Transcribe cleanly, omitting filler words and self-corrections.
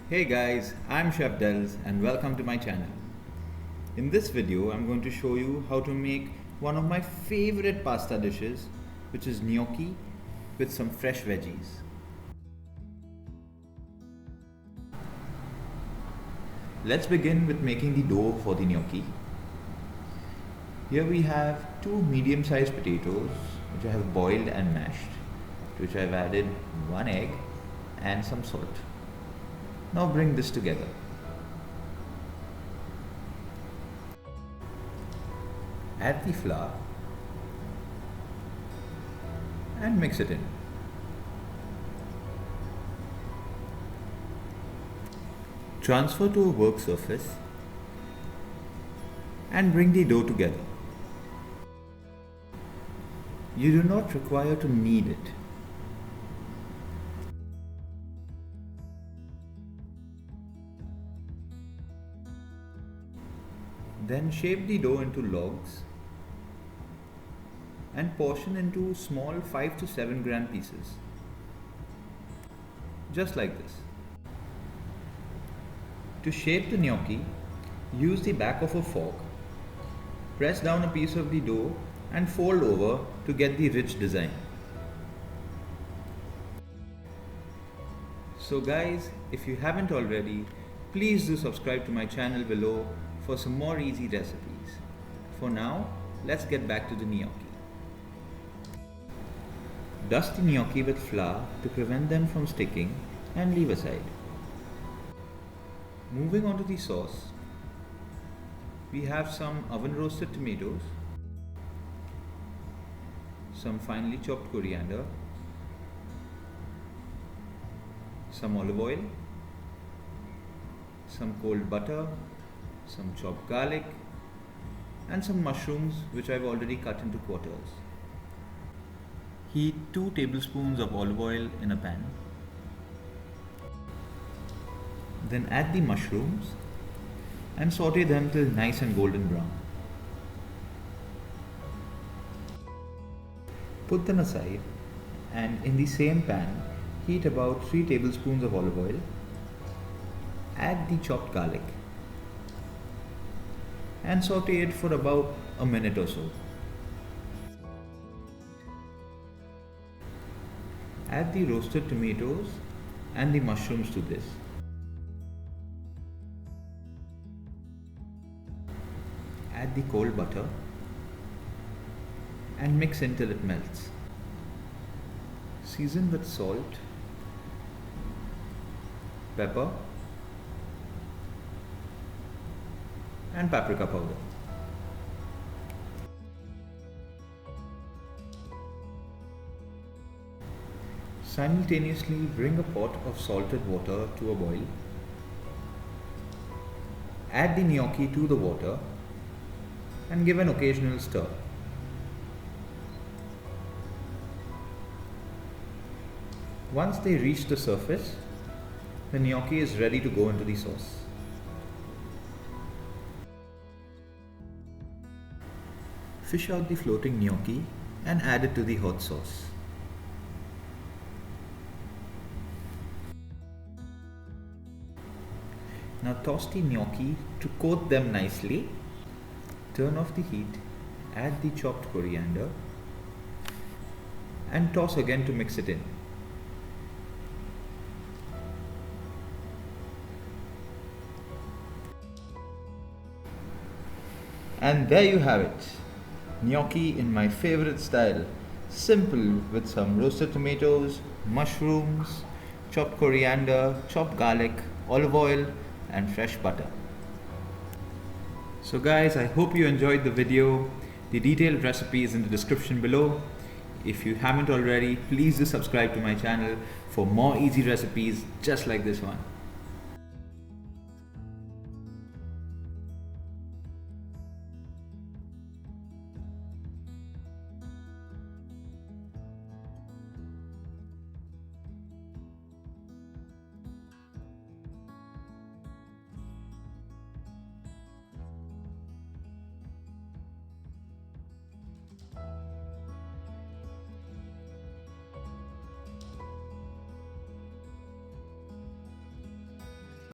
Hey guys, I'm Chef Delz and welcome to my channel. In this video, I'm going to show you how to make one of my favorite pasta dishes, which is gnocchi with some fresh veggies. Let's begin with making the dough for the gnocchi. Here we have two medium-sized potatoes, which I have boiled and mashed, to which I've added one egg and some salt. Now bring this together. Add the flour and mix it in. Transfer to a work surface and bring the dough together. You do not require to knead it. Then shape the dough into logs and portion into small 5 to 7 gram pieces. Just like this. To shape the gnocchi, use the back of a fork. Press down a piece of the dough and fold over to get the rich design. So guys, if you haven't already, please do subscribe to my channel below for some more easy recipes. For now, let's get back to the gnocchi. Dust the gnocchi with flour to prevent them from sticking and leave aside. Moving on to the sauce, we have some oven roasted tomatoes, some finely chopped coriander, some olive oil, some cold butter, some chopped garlic, and some mushrooms which I've already cut into quarters. Heat 2 tablespoons of olive oil in a pan. Then add the mushrooms and saute them till nice and golden brown. Put them aside and in the same pan heat about 3 tablespoons of olive oil. Add the chopped garlic and saute it for about a minute or so. Add the roasted tomatoes and the mushrooms to this. Add the cold butter and mix until it melts. Season with salt, pepper, and paprika powder. Simultaneously bring a pot of salted water to a boil. Add the gnocchi to the water and give an occasional stir. Once they reach the surface, the gnocchi is ready to go into the sauce. Fish out the floating gnocchi and add it to the hot sauce. Now toss the gnocchi to coat them nicely. Turn off the heat, add the chopped coriander and toss again to mix it in. And there you have it. Gnocchi in my favorite style. Simple with some roasted tomatoes, mushrooms, chopped coriander, chopped garlic, olive oil and fresh butter. So guys, I hope you enjoyed the video. The detailed recipe is in the description below. If you haven't already, please do subscribe to my channel for more easy recipes just like this one.